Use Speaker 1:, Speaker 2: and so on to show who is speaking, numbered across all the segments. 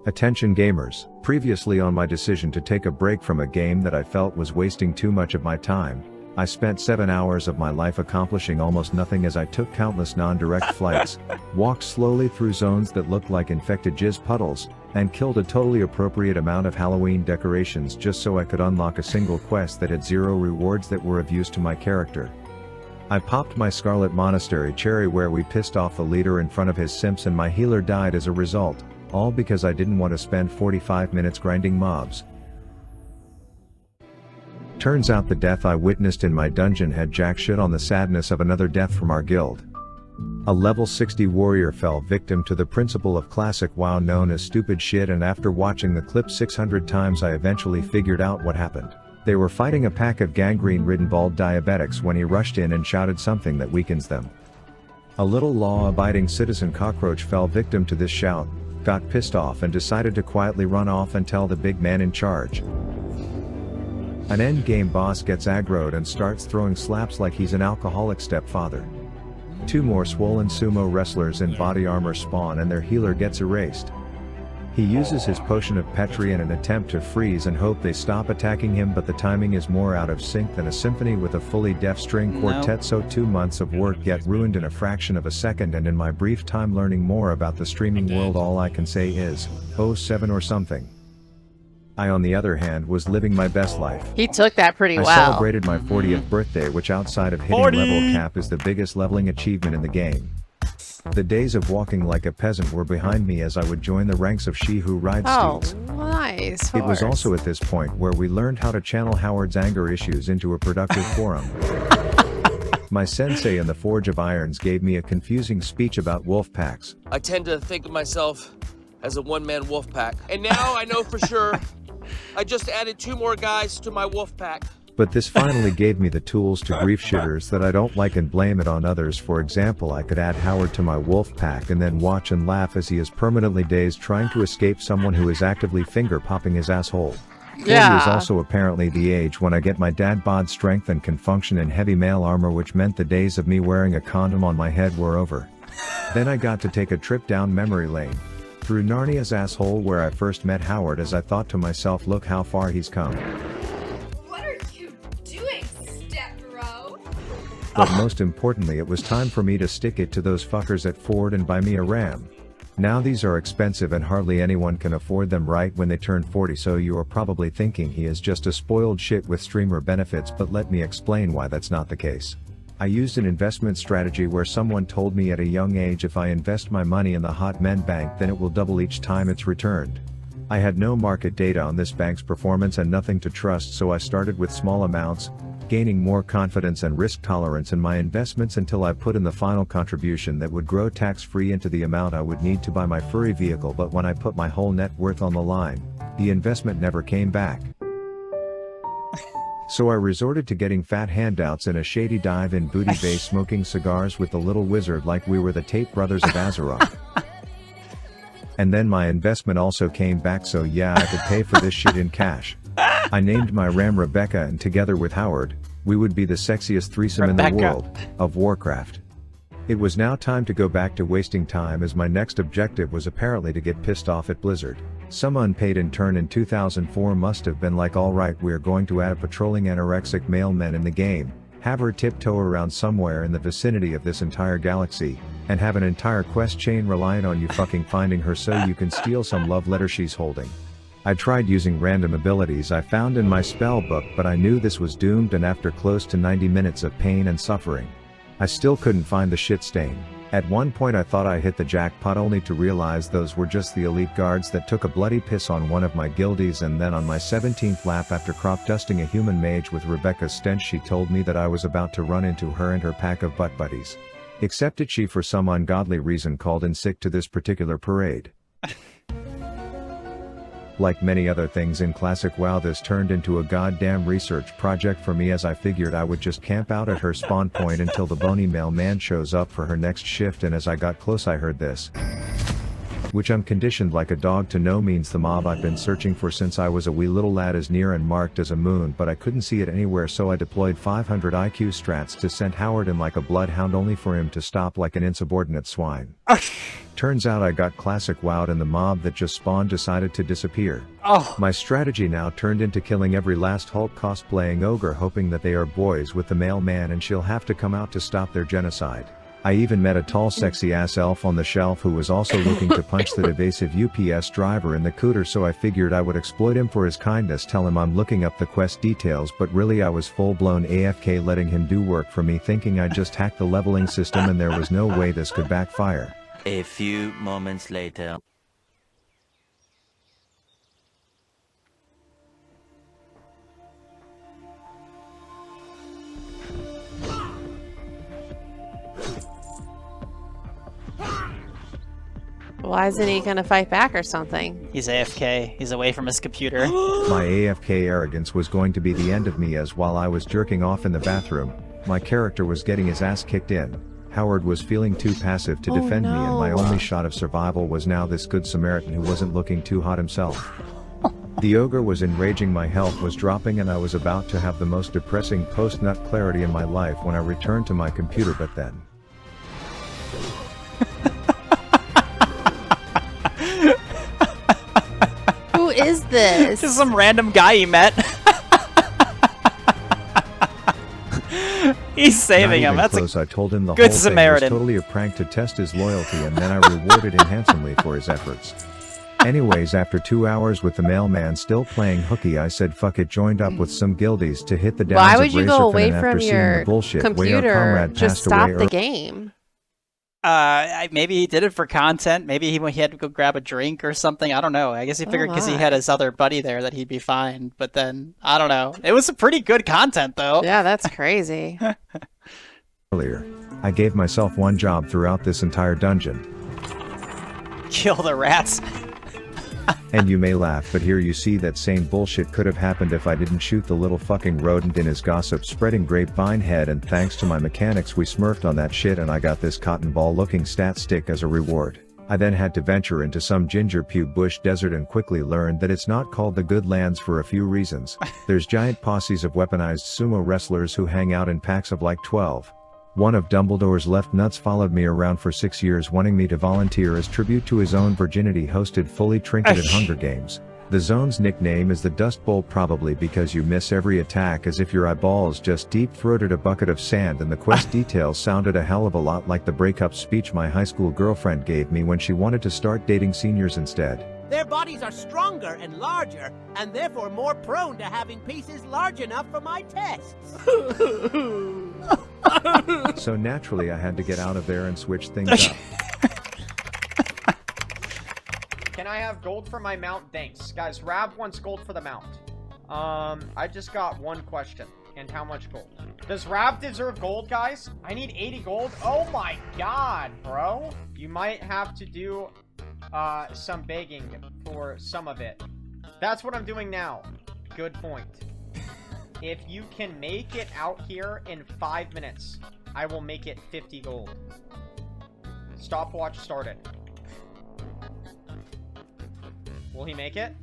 Speaker 1: Attention gamers, previously on my decision to take a break from a game that I felt was wasting too much of my time, I spent 7 hours of my life accomplishing almost nothing as I took countless non-direct flights, walked slowly through zones that looked like infected jizz puddles, and killed a totally appropriate amount of Halloween decorations just so I could unlock a single quest that had 0 rewards that were of use to my character. I popped my Scarlet Monastery cherry where we pissed off the leader in front of his simps and my healer died as a result, all because I didn't want to spend 45 minutes grinding mobs. Turns out the death I witnessed in my dungeon had jack shit on the sadness of another death from our guild. A level 60 warrior fell victim to the principle of classic WoW known as stupid shit, and after watching the clip 600 times I eventually figured out what happened. They were fighting a pack of gangrene-ridden bald diabetics when he rushed in and shouted something that weakens them. A little law-abiding citizen cockroach fell victim to this shout, got pissed off and decided to quietly run off and tell the big man in charge. An endgame boss gets aggroed and starts throwing slaps like he's an alcoholic stepfather. 2 more swollen sumo wrestlers in body armor spawn and their healer gets erased. He uses his potion of Petri in an attempt to freeze and hope they stop attacking him, but the timing is more out of sync than a symphony with a fully deaf string quartet, so 2 months of work get ruined in a fraction of a second, and in my brief time learning more about the streaming world all I can say is, oh 7 or something. I on the other hand was living my best life.
Speaker 2: He took that pretty well.
Speaker 1: I celebrated my 40th birthday, which outside of hitting level cap is the biggest leveling achievement in the game. The days of walking like a peasant were behind me as I would join the ranks of she who rides steeds.
Speaker 2: Nice.
Speaker 1: It was also at this point where we learned how to channel Howard's anger issues into a productive forum. My sensei in the Forge of Irons gave me a confusing speech about wolf packs.
Speaker 3: I tend to think of myself as a one-man wolf pack, and now I know for sure I just added 2 more guys to my wolf pack.
Speaker 1: But this finally gave me the tools to grief shitters that I don't like and blame it on others. For example, I could add Howard to my wolf pack and then watch and laugh as he is permanently dazed trying to escape someone who is actively finger popping his asshole. 40 is also apparently the age when I get my dad bod strength and can function in heavy male armor, which meant the days of me wearing a condom on my head were over. Then I got to take a trip down memory lane, through Narnia's asshole where I first met Howard, as I thought to myself, look how far he's come. But most importantly, it was time for me to stick it to those fuckers at Ford and buy me a Ram. Now these are expensive and hardly anyone can afford them right when they turn 40, so you are probably thinking he is just a spoiled shit with streamer benefits, but let me explain why that's not the case. I used an investment strategy where someone told me at a young age if I invest my money in the Hot Men Bank then it will double each time it's returned. I had no market data on this bank's performance and nothing to trust, so I started with small amounts, gaining more confidence and risk tolerance in my investments until I put in the final contribution that would grow tax-free into the amount I would need to buy my furry vehicle. But when I put my whole net worth on the line, the investment never came back. So I resorted to getting fat handouts in a shady dive in Booty Bay, smoking cigars with the little wizard like we were the Tate brothers of Azeroth. And then my investment also came back, so yeah, I could pay for this shit in cash. I named my Ram Rebecca, and together with Howard, we would be the sexiest threesome in the world of Warcraft. It was now time to go back to wasting time, as my next objective was apparently to get pissed off at Blizzard. Some unpaid intern in 2004 must have been like, alright, we're going to add a patrolling anorexic male men in the game, have her tiptoe around somewhere in the vicinity of this entire galaxy, and have an entire quest chain reliant on you fucking finding her so you can steal some love letter she's holding. I tried using random abilities I found in my spell book, but I knew this was doomed, and after close to 90 minutes of pain and suffering, I still couldn't find the shit stain. At one point I thought I hit the jackpot, only to realize those were just the elite guards that took a bloody piss on one of my guildies, and then on my 17th lap after crop dusting a human mage with Rebecca's stench, she told me that I was about to run into her and her pack of butt buddies. Except that she for some ungodly reason called in sick to this particular parade. Like many other things in classic WoW, this turned into a goddamn research project for me, as I figured I would just camp out at her spawn point until the bony mailman shows up for her next shift, and as I got close I heard this. which I'm conditioned like a dog to know means the mob I've been searching for since I was a wee little lad is near and marked as a moon, but I couldn't see it anywhere, so I deployed 500 IQ strats to send Howard in like a bloodhound, only for him to stop like an insubordinate swine. Turns out I got classic wowed and the mob that just spawned decided to disappear.
Speaker 4: Oh.
Speaker 1: My strategy now turned into killing every last Hulk cosplaying ogre, hoping that they are boys with the mailman and she'll have to come out to stop their genocide. I even met a tall sexy ass elf on the shelf who was also looking to punch the evasive UPS driver in the cooter, so I figured I would exploit him for his kindness, tell him I'm looking up the quest details, but really I was full blown AFK letting him do work for me, thinking I just hacked the leveling system and there was no way this could backfire.
Speaker 5: A few moments later.
Speaker 2: Why isn't he gonna fight back or something?
Speaker 4: He's AFK. He's away from his computer.
Speaker 1: My AFK arrogance was going to be the end of me, as while I was jerking off in the bathroom, my character was getting his ass kicked in. Howard was feeling too passive to defend me, and my only shot of survival was now this good Samaritan who wasn't looking too hot himself. The ogre was enraging, my health was dropping, and I was about to have the most depressing post-nut clarity in my life when I returned to my computer, but then...
Speaker 2: Who is this?
Speaker 4: Just some random guy he met. He's saving him. That's
Speaker 1: close. I told him the
Speaker 4: good
Speaker 1: whole
Speaker 4: Samaritan.
Speaker 1: thing was totally a prank to test his loyalty, and then I rewarded him handsomely for his efforts. Anyways, after 2 hours with the mailman still playing hooky, I said fuck it, joined up with some guildies to hit the downs
Speaker 2: Why
Speaker 1: of
Speaker 2: would you go away
Speaker 1: Razorfin, and
Speaker 2: from
Speaker 1: after seeing
Speaker 2: your
Speaker 1: the bullshit way our
Speaker 2: computer?
Speaker 1: comrade
Speaker 2: Just
Speaker 1: passed
Speaker 2: stop
Speaker 1: away
Speaker 2: the game.
Speaker 4: Maybe he did it for content. Maybe he had to go grab a drink or something. I don't know. I guess he figured because he had his other buddy there that he'd be fine. But then, I don't know. It was a pretty good content, though.
Speaker 2: Yeah, that's crazy.
Speaker 1: earlier. I gave myself one job throughout this entire dungeon.
Speaker 4: Kill the rats.
Speaker 1: And you may laugh, but here you see that same bullshit could have happened if I didn't shoot the little fucking rodent in his gossip spreading grapevine head, and thanks to my mechanics we smurfed on that shit and I got this cotton ball looking stat stick as a reward. I then had to venture into some ginger pube bush desert and quickly learned that it's not called the Good Lands for a few reasons. There's giant posses of weaponized sumo wrestlers who hang out in packs of like 12. One of Dumbledore's left nuts followed me around for 6 years wanting me to volunteer as tribute to his own virginity hosted fully trinketed Hunger Games. The zone's nickname is the Dust Bowl, probably because you miss every attack as if your eyeballs just deep-throated a bucket of sand, and the quest details sounded a hell of a lot like the breakup speech my high school girlfriend gave me when she wanted to start dating seniors instead.
Speaker 6: Their bodies are stronger and larger, and therefore more prone to having pieces large enough for my tests.
Speaker 1: So naturally I had to get out of there and switch things up.
Speaker 7: Can I have gold for my mount? Thanks. Guys, Rav wants gold for the mount. I just got one question. And how much gold? Does Rav deserve gold, guys? I need 80 gold. Oh my god, bro. You might have to do some begging for some of it. That's what I'm doing now. Good point. If you can make it out here in 5 minutes, I will make it 50 gold. Stopwatch started. Will he make it?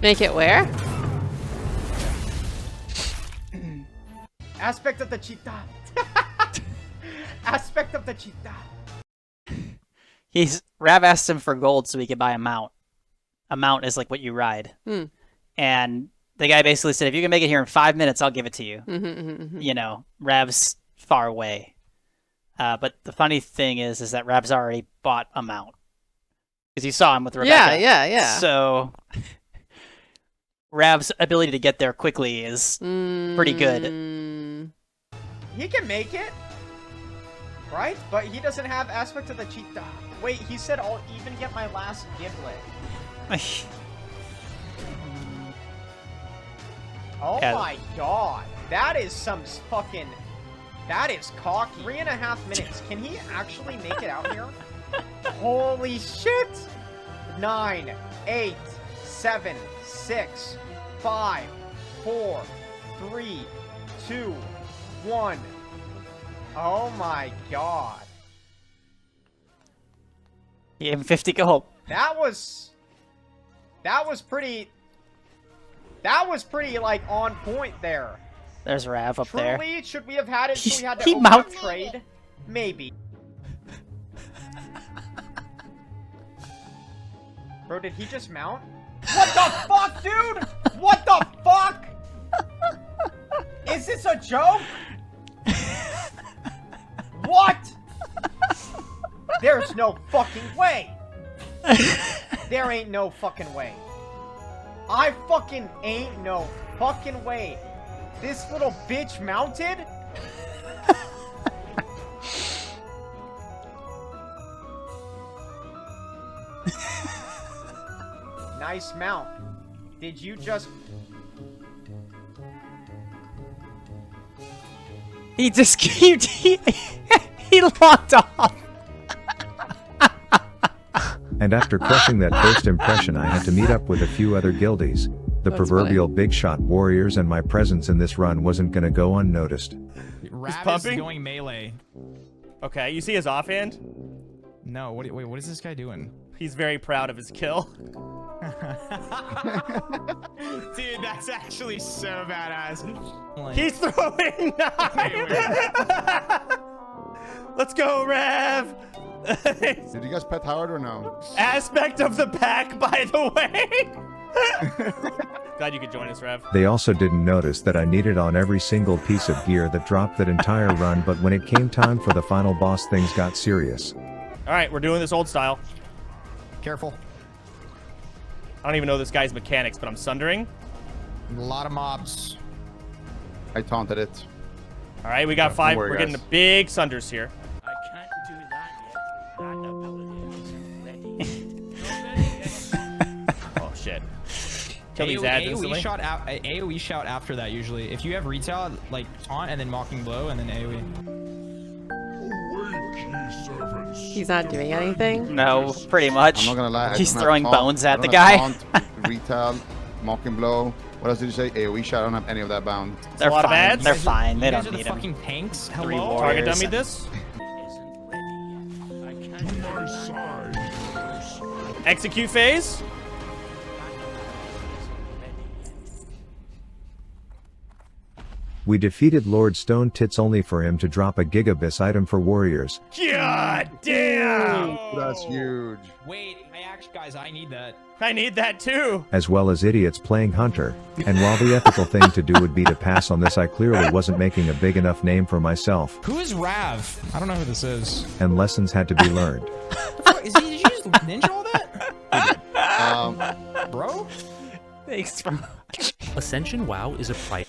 Speaker 2: Make it where?
Speaker 7: Aspect of the cheetah. Aspect of the cheetah.
Speaker 4: Rav asked him for gold so he could buy a mount. A mount is like what you ride. And the guy basically said, if you can make it here in 5 minutes, I'll give it to you. You know, Rav's far away. But the funny thing is that Rav's already bought a mount. Because you saw him with Rebecca.
Speaker 2: Yeah.
Speaker 4: So Rav's ability to get there quickly is pretty good.
Speaker 7: He can make it, right? But he doesn't have aspect of the cheetah. Wait, he said I'll even get my last giblet. Oh
Speaker 4: Yeah.
Speaker 7: my god. That is some fucking... That is cocky. 3.5 minutes. Can he actually make it out here? Holy shit! 9, 8, 7, 6, 5, 4, 3, 2, 1. Oh my god.
Speaker 4: He gave him 50 gold.
Speaker 7: That was pretty like on point there.
Speaker 4: There's Rav up there.
Speaker 7: Truly, should we have had it so we had to
Speaker 4: He
Speaker 7: open up
Speaker 4: mount-
Speaker 7: trade? Maybe. Bro, did he just mount? What the fuck, dude? What the fuck? Is this a joke? What? There's no fucking way. There ain't no fucking way. I fucking ain't no fucking way. This little bitch mounted? Nice mount. Did you just...
Speaker 4: He just he locked off.
Speaker 1: And after crushing that first impression, I had to meet up with a few other guildies. The
Speaker 2: That's
Speaker 1: proverbial big shot warriors, and my presence in this run wasn't gonna go unnoticed.
Speaker 8: Rav is
Speaker 9: pumping?
Speaker 8: going melee.
Speaker 9: Okay, you see his offhand?
Speaker 8: No, wait, what is this guy doing?
Speaker 9: He's very proud of his kill.
Speaker 8: Dude, that's actually so badass. Like,
Speaker 9: He's throwing 9! Let's go, Rev!
Speaker 10: Did you guys pet Howard or no?
Speaker 9: Aspect of the pack, by the way! Glad you could join us, Rev.
Speaker 1: They also didn't notice that I needed on every single piece of gear that dropped that entire run, but when it came time for the final boss, things got serious.
Speaker 9: Alright, we're doing this old style.
Speaker 8: careful.
Speaker 9: I don't even know this guy's mechanics, but I'm sundering.
Speaker 8: A lot of mobs.
Speaker 10: I taunted it.
Speaker 9: Alright, we got
Speaker 10: Don't
Speaker 9: 5.
Speaker 10: worry,
Speaker 9: We're getting
Speaker 10: guys.
Speaker 9: the big sunders here.
Speaker 6: I can't do that yet. That ability isn't ready.
Speaker 9: Oh, shit. Kill these ads instantly.
Speaker 8: AoE shout after that usually. If you have retail, like taunt and then mocking blow and then AoE.
Speaker 2: He's not doing anything.
Speaker 4: No, pretty much.
Speaker 10: I'm not gonna lie. I
Speaker 4: He's
Speaker 10: don't have
Speaker 4: throwing
Speaker 10: taunt.
Speaker 4: bones
Speaker 10: I
Speaker 4: at the
Speaker 10: don't have
Speaker 4: guy.
Speaker 10: Taunt, retail, mocking blow. What else did you say? AoE shot. I don't have any of that bound.
Speaker 4: They're
Speaker 9: a lot of
Speaker 4: fine.
Speaker 9: ads.
Speaker 4: They're
Speaker 8: You guys
Speaker 4: fine. They
Speaker 8: you guys
Speaker 4: don't
Speaker 8: are
Speaker 4: need
Speaker 8: the
Speaker 4: him.
Speaker 8: fucking tanks.
Speaker 4: Three
Speaker 8: Hello.
Speaker 4: warriors.
Speaker 9: Target dummy this.
Speaker 6: Isn't ready yet. I can't do that.
Speaker 9: Execute phase.
Speaker 1: We defeated Lord Stone Tits only for him to drop a Gigabis item for warriors.
Speaker 9: God damn!
Speaker 10: That's huge.
Speaker 8: Wait, guys, I need that.
Speaker 9: I need that too.
Speaker 1: As well as idiots playing Hunter. And while the ethical thing to do would be to pass on this, I clearly wasn't making a big enough name for myself,
Speaker 8: Who is Rav? I don't know who this is.
Speaker 1: and lessons had to be learned.
Speaker 8: Did you just ninja all that?
Speaker 10: Um,
Speaker 8: Bro?
Speaker 4: Thanks for
Speaker 11: Ascension WoW is a price.